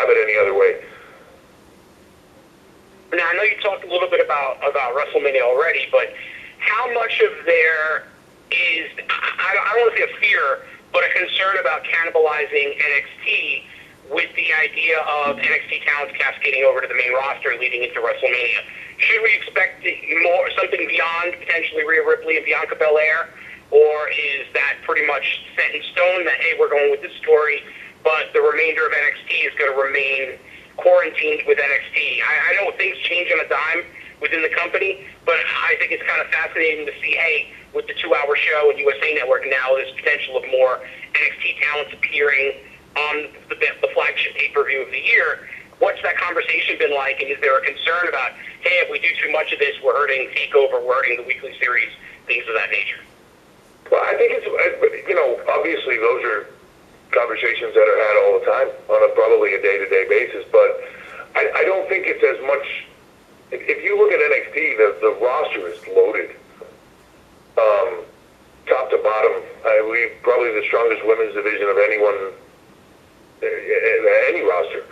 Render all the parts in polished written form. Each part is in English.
have it any other way. Now, I know you talked a little bit about WrestleMania already, but how much of there is, I don't want to say a fear, but a concern about cannibalizing NXT with the idea of NXT talents cascading over to the main roster leading into WrestleMania? Should we expect something beyond potentially Rhea Ripley and Bianca Belair, or is that pretty much set in stone that, hey, we're going with this story, but the remainder of NXT is going to remain quarantined with NXT? I know things change on a dime within the company, but I think it's kind of fascinating to see, hey, with the 2-hour show and USA Network now, there's potential of more NXT talents appearing on the flagship pay-per-view of the year. What's that conversation been like, and is there a concern about, hey, if we do too much of this, we're hurting TakeOver, we're hurting the weekly series, things of that nature? Well, I think it's, obviously those are conversations that are had all the time on probably a day-to-day basis, but I don't think it's as much. If you look at NXT, the roster is loaded, top to bottom. We've probably the strongest women's division of anyone, any roster.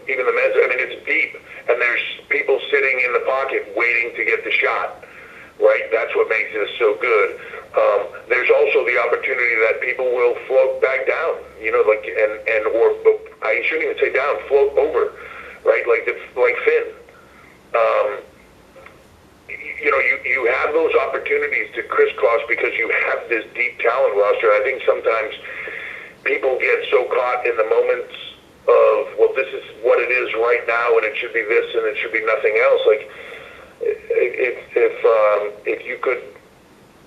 Even the men's, it's deep, and there's people sitting in the pocket waiting to get the shot. Right, that's what makes it so good. There's also the opportunity that people will float back down, or I shouldn't even say down, float over, right? Like Finn. You have those opportunities to crisscross because you have this deep talent roster. I think sometimes people get so caught in the moments of, well, this is what it is right now, and it should be this, and it should be nothing else. Like, if you could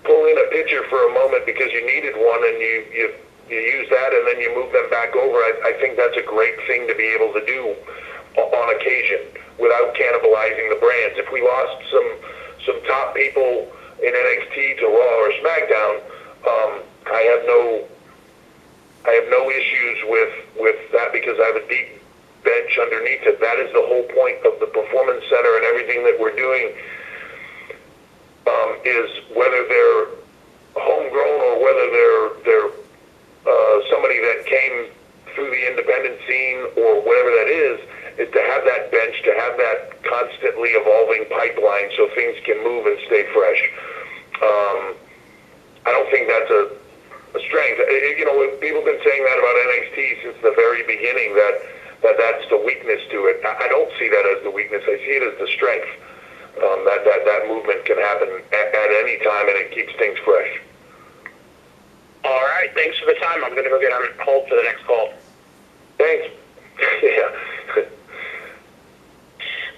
pull in a pitcher for a moment because you needed one and you use that and then you move them back over, I think that's a great thing to be able to do on occasion without cannibalizing the brands. If we lost some top people in NXT to Raw or SmackDown, I have no issues with that because I have a deep bench underneath it. That is the whole point of the Performance Center and everything that we're doing, is whether they're homegrown or whether they're somebody that came through the independent scene or whatever that is to have that bench, to have that constantly evolving pipeline so things can move and stay fresh. I don't think that's a strength. People have been saying that about NXT since the very beginning, that's the weakness to it. I don't see that as the weakness. I see it as the strength. That movement can happen at any time, and it keeps things fresh. All right, thanks for the time. I'm going to go get on hold for the next call. Thanks. Yeah.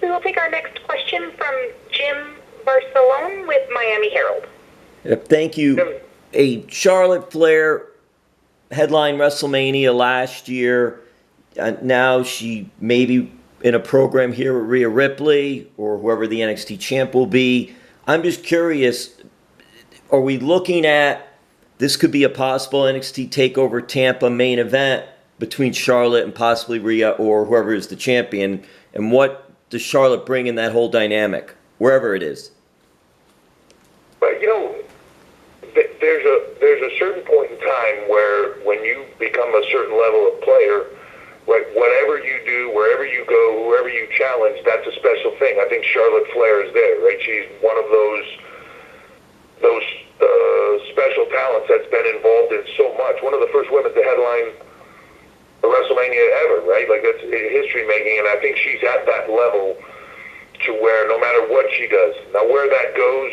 We will take our next question from Jim Barcelone with Miami Herald. Yep, thank you. Jim. A Charlotte Flair headline WrestleMania last year. Now she maybe in a program here with Rhea Ripley or whoever the NXT champ will be. I'm just curious, are we looking at this could be a possible NXT TakeOver Tampa main event between Charlotte and possibly Rhea or whoever is the champion? And what does Charlotte bring in that whole dynamic, wherever it is? But there's a certain point in time where when you become a certain level of player, right, whatever you do, wherever you go, whoever you challenge, that's a special thing. I think Charlotte Flair is there, right? She's one of those special talents that's been involved in so much. One of the first women to headline a WrestleMania ever, right? Like, that's history making, and I think she's at that level to where no matter what she does, now where that goes,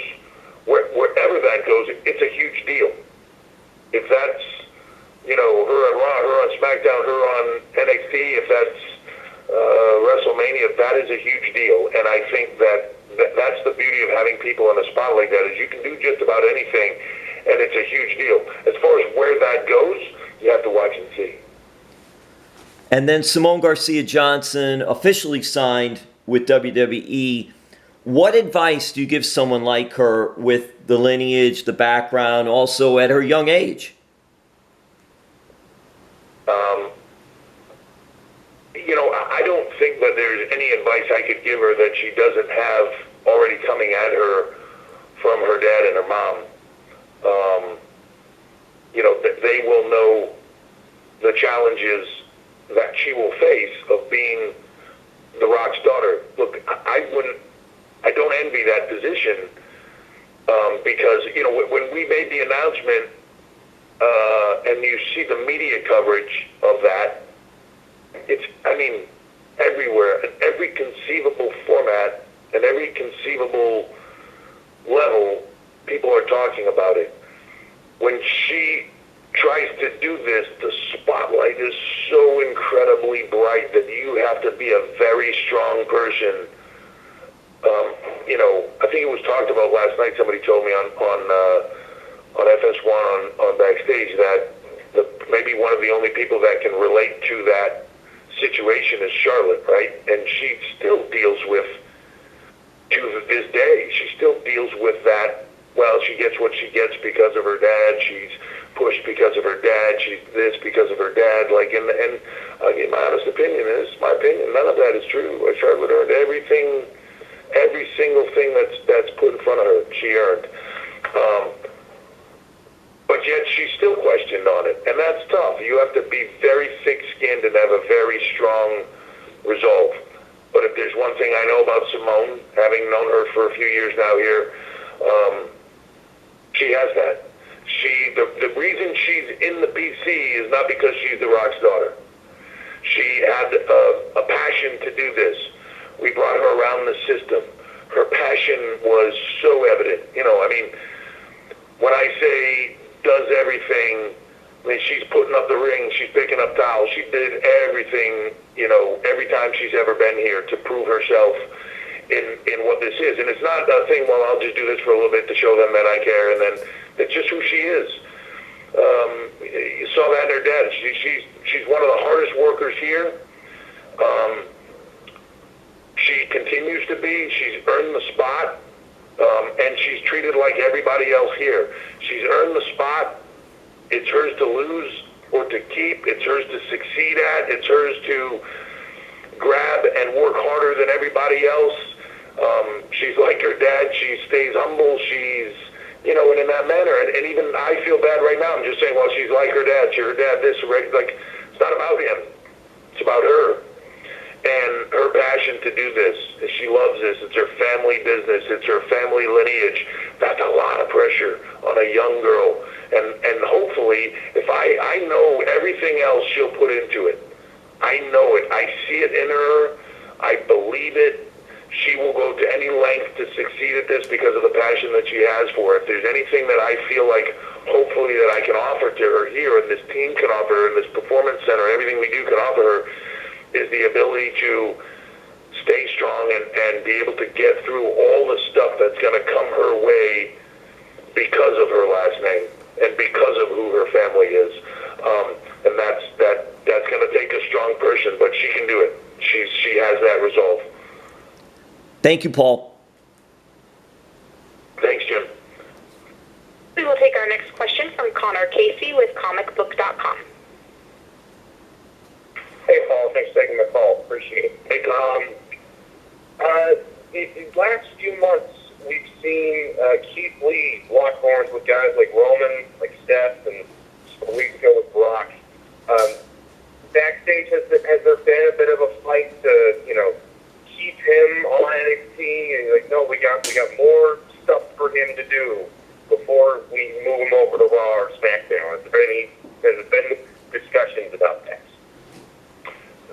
wherever that goes, it's a huge deal. If that's, her on Raw, her on SmackDown, her on NXT, if that's WrestleMania, that is a huge deal. And I think that's the beauty of having people in a spot like that, is you can do just about anything, and it's a huge deal. As far as where that goes, you have to watch and see. And then Simone Garcia-Johnson officially signed with WWE. What advice do you give someone like her with the lineage, the background, also at her young age? I don't think that there's any advice I could give her that she doesn't have already coming at her from her dad and her mom. They will know the challenges that she will face of being The Rock's daughter. Look, I don't envy that position, because, you know, when we made the announcement, and you see the media coverage of that, it's, I mean, everywhere, in every conceivable format, and every conceivable level, people are talking about it. When she tries to do this, the spotlight is so incredibly bright that you have to be a very strong person. You know, I think it was talked about last night. Somebody told me on FS1 on backstage that maybe one of the only people that can relate to that situation is Charlotte, right? And she still deals with, to this day, she still deals with that. Well, she gets what she gets because of her dad. She's pushed because of her dad. She's this because of her dad. Like, and my honest opinion is, none of that is true. Charlotte earned everything, every single thing that's put in front of her, she earned. But yet she's still questioned on it, and that's tough. You have to be very thick-skinned and have a very strong resolve. But if there's one thing I know about Simone, having known her for a few years now here, she has that. The reason she's in the PC is not because she's The Rock's daughter. She had a passion to do this. We brought her around the system. Her passion was so evident. You know, I mean, when I say does everything, I mean, she's putting up the ring, she's picking up towels, she did everything, you know, every time she's ever been here to prove herself in what this is. And it's not a thing, well, I'll just do this for a little bit to show them that I care, and then it's just who she is. You saw that in her dad. She's one of the hardest workers here. She continues to be. She's earned the spot, and she's treated like everybody else here. She's earned the spot. It's hers to lose or to keep. It's hers to succeed at. It's hers to grab and work harder than everybody else. She's like her dad. She stays humble. She's, you know, and in that manner. And even I feel bad right now. I'm just saying, well, she's like her dad. She's her dad this. Like, it's not about him. It's about her. And her passion to do this. She loves this. It's her family business. It's her family lineage. That's a lot of pressure on a young girl. And hopefully, if I know everything else she'll put into it. I know it. I see it in her. I believe it. She will go to any length to succeed at this because of the passion that she has for it. If there's anything that I feel like, hopefully, that I can offer to her here, and this team can offer her, and this performance center, everything we do can offer her, is the ability to stay strong and be able to get through all the stuff that's going to come her way because of her last name and because of who her family is. And that's going to take a strong person, but she can do it. She has that resolve. Thank you, Paul. Thanks, Jim. We will take our next question from Connor Casey with comicbook.com. Hey, Paul. Thanks for taking the call. Appreciate it. Hey, Tom. The last few months, we've seen Keith Lee lock horns with guys like Roman, like Steph, and a week ago with Brock. Backstage, has there been a bit of a fight to, you know, keep him on NXT? And like, no, we got more stuff for him to do before we move him over to Raw or SmackDown. Has there been discussions about that?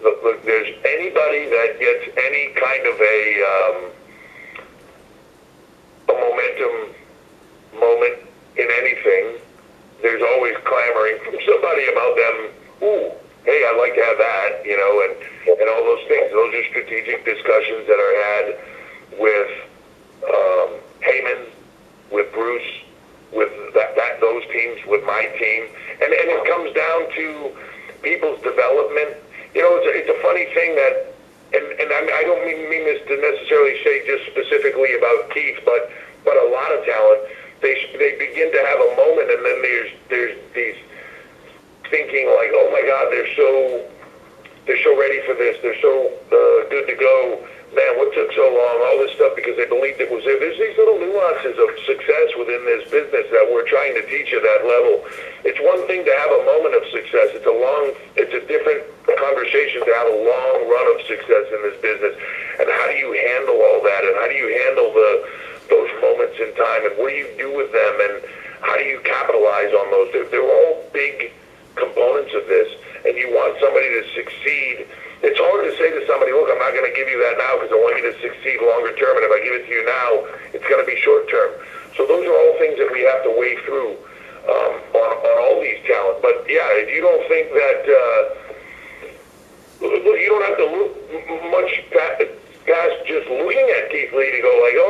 Look, there's anybody that gets any kind of a momentum moment in anything, there's always clamoring from somebody about them. Ooh, hey, I'd like to have that, you know, and all those things. Those are strategic discussions that are had with Heyman, with Bruce, with those teams, with my team, and it comes down to people's development. You know, it's a funny thing that, and I don't mean this to necessarily say just specifically about Keith, but a lot of talent, they begin to have a moment, and then there's these thinking like, oh my God, they're so ready for this, they're so good to go, man, what took so long, all this stuff, because they believed it was there. There's these little nuances of success within this business that we're trying to teach at that level. It's one thing to have a moment of success. It's a different conversation to have a long run of success in this business. And how do you handle all that? And how do you handle those moments in time? And what do you do with them? And how do you capitalize on those? They're all big components of this. And you want somebody to succeed. It's hard to say to somebody, look, I'm not going to give you that now because I want you to succeed longer term, and if I give it to you now, it's going to be short term. So those are all things that we have to weigh through on all these talents. But yeah, if you don't think that, look, you don't have to look much past just looking at Keith Lee to go like, oh,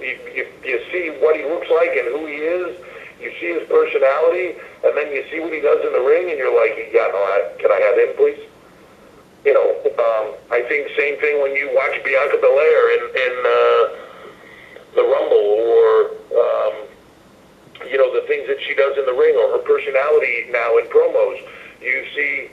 you see what he looks like and who he is, you see his personality, and then you see what he does in the ring, and you're like, yeah, no, can I have him, please? I think same thing when you watch Bianca Belair in the Rumble, or the things that she does in the ring, or her personality now in promos. You see,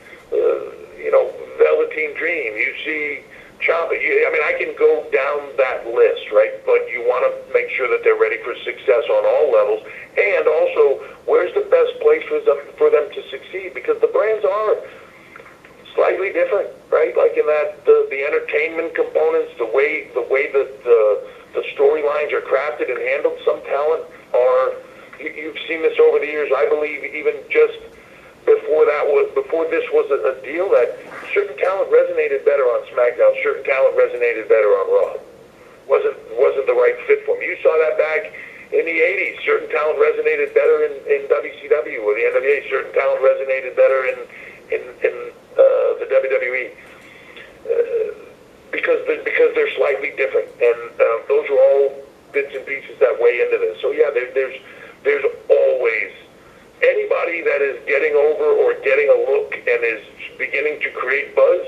Velveteen Dream. You see Ciampa. I can go down that list, right? But you want to make sure that they're ready for success on all levels, and also where's the best place for them to succeed, because the brands are slightly different, right? Like in that the entertainment components, the way that the storylines are crafted and handled. Some talent are. You've seen this over the years. I believe even just before this was a deal, that certain talent resonated better on SmackDown. Certain talent resonated better on Raw. Wasn't the right fit for them. You saw that back in the '80s. Certain talent resonated better in WCW or the NWA. Certain talent resonated better in the WWE, because they're slightly different, and those are all bits and pieces that weigh into this. So yeah, there's always anybody that is getting over or getting a look and is beginning to create buzz.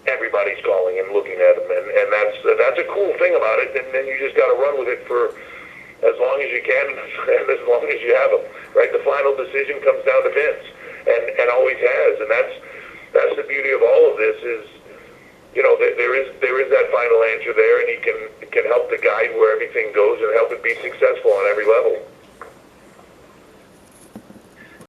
Everybody's calling and looking at them, and that's a cool thing about it. And then you just got to run with it for as long as you can and as long as you have them. Right, the final decision comes down to Vince, and always has, and that's the beauty of all of this is, there is that final answer there, and he can help to guide where everything goes and help it be successful on every level.